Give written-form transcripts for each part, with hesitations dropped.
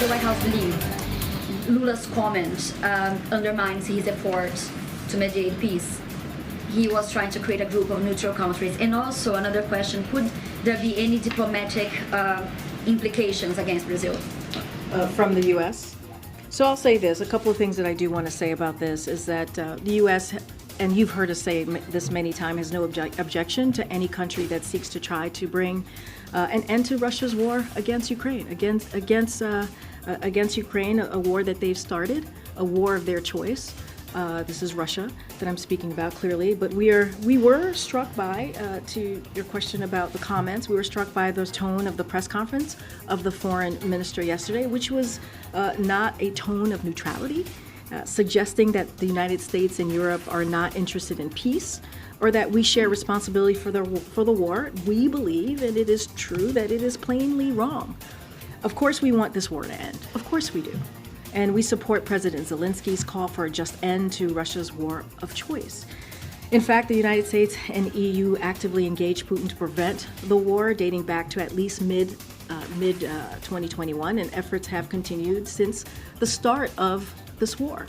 the White House believe Lula's comment undermines his efforts to mediate peace? He was trying to create a group of neutral countries. And also another question, could there be any diplomatic implications against Brazil? From the U.S.? So I'll say this, a couple of things that I do want to say about this is that the U.S., and you've heard us say this many times, has no objection to any country that seeks to try to bring an end to Russia's war against Ukraine, against Ukraine, a war that they've started, a war of their choice. This is Russia that I'm speaking about clearly, but we were struck by, to your question about the comments, we were struck by the tone of the press conference of the foreign minister yesterday, which was not a tone of neutrality, suggesting that the United States and Europe are not interested in peace or that we share responsibility for the war. We believe, and it is true, that it is plainly wrong. Of course we want this war to end. Of course we do. And we support President Zelensky's call for a just end to Russia's war of choice. In fact, the United States and EU actively engaged Putin to prevent the war dating back to at least mid-2021, and efforts have continued since the start of this war.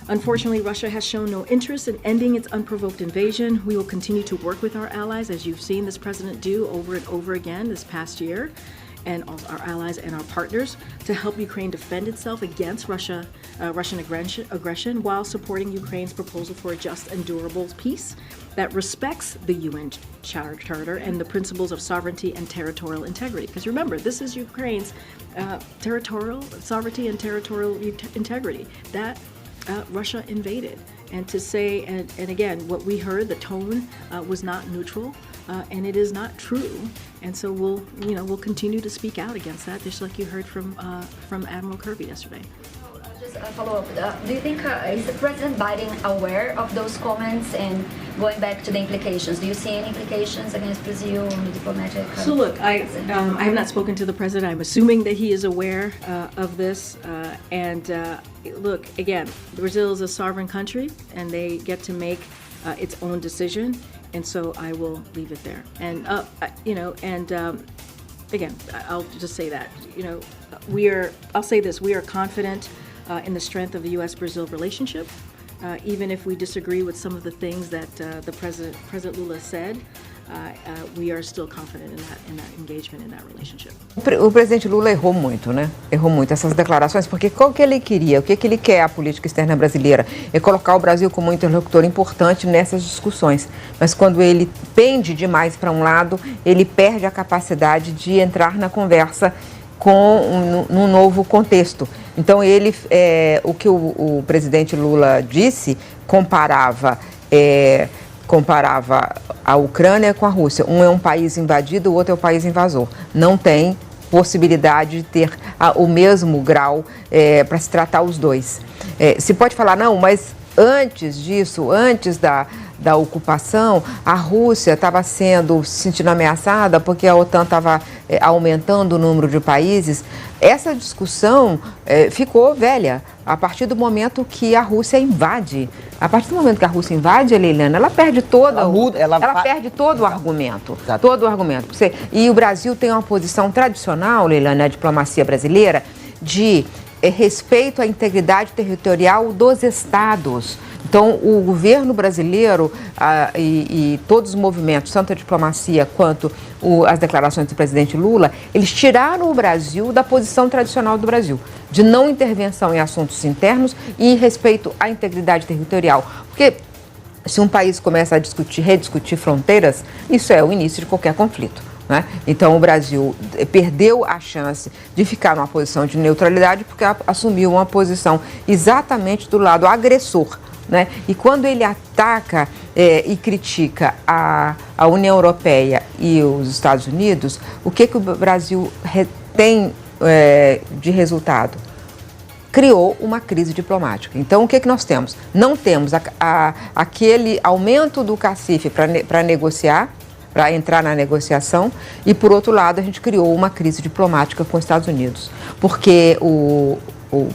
Unfortunately, Russia has shown no interest in ending its unprovoked invasion. We will continue to work with our allies, as you've seen this president do over and over again this past year, and our allies and our partners, to help Ukraine defend itself against Russian aggression while supporting Ukraine's proposal for a just and durable peace that respects the UN Charter and the principles of sovereignty and territorial integrity. Because remember, this is Ukraine's territorial sovereignty and territorial integrity that Russia invaded. And to say, and again, what we heard, the tone was not neutral, and it is not true. And so we'll continue to speak out against that, just like you heard from Admiral Kirby yesterday. Just a follow-up. Do you think is President Biden aware of those comments, and going back to the implications? Do you see any implications against Brazil on the diplomatic? So look, I have not spoken to the president. I'm assuming that he is aware of this. Look, again, Brazil is a sovereign country, and they get to make its own decision. And so I will leave it there. And again, I'll just say that, I'll say this: we are confident in the strength of the U.S.-Brazil relationship, even if we disagree with some of the things that the President Lula said. We are still confident in that engagement, in that relationship. O presidente Lula errou muito, né? Errou muito essas declarações, porque qual que ele queria? O que ele quer a política externa brasileira? É colocar o Brasil como um interlocutor importante nessas discussões. Mas quando ele pende demais para um lado, ele perde a capacidade de entrar na conversa num novo contexto. Então o que o presidente Lula disse comparava a Ucrânia com a Rússia. Um é um país invadido, o outro é um país invasor. Não tem possibilidade de ter o mesmo grau para se tratar os dois. Se pode falar, não, mas antes disso, antes da ocupação, a Rússia estava se sentindo ameaçada porque a OTAN estava aumentando o número de países. Essa discussão ficou velha a partir do momento que a Rússia invade. A partir do momento que a Rússia invade, Leilana, ela perde perde todo o argumento. Exato. Todo o argumento. E o Brasil tem uma posição tradicional, Leilana, na diplomacia brasileira, de respeito à integridade territorial dos estados. Então, o governo brasileiro e todos os movimentos, tanto a diplomacia quanto as declarações do presidente Lula, eles tiraram o Brasil da posição tradicional do Brasil, de não intervenção em assuntos internos e em respeito à integridade territorial. Porque se um país começa a rediscutir fronteiras, isso é o início de qualquer conflito, né? Então, o Brasil perdeu a chance de ficar numa posição de neutralidade porque assumiu uma posição exatamente do lado agressor, né? E quando ele ataca e critica a União Europeia e os Estados Unidos, o que o Brasil tem de resultado? Criou uma crise diplomática. Então, o que nós temos? Não temos aquele aumento do cacife para negociar, para entrar na negociação, e, por outro lado, a gente criou uma crise diplomática com os Estados Unidos, porque o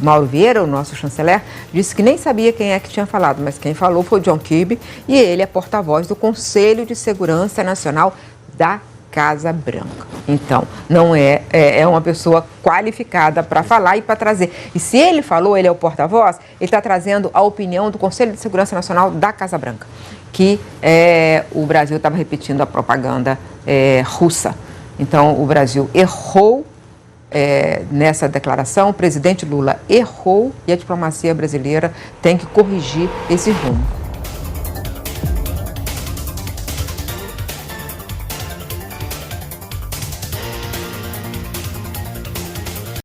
Mauro Vieira, o nosso chanceler, disse que nem sabia quem é que tinha falado, mas quem falou foi o John Kirby, e ele é porta-voz do Conselho de Segurança Nacional da Casa Branca. Então, não é uma pessoa qualificada para falar e para trazer. E se ele falou, ele é o porta-voz, ele está trazendo a opinião do Conselho de Segurança Nacional da Casa Branca, que o Brasil estava repetindo a propaganda russa. Então, o Brasil errou nessa declaração, o presidente Lula errou e a diplomacia brasileira tem que corrigir esse rumo.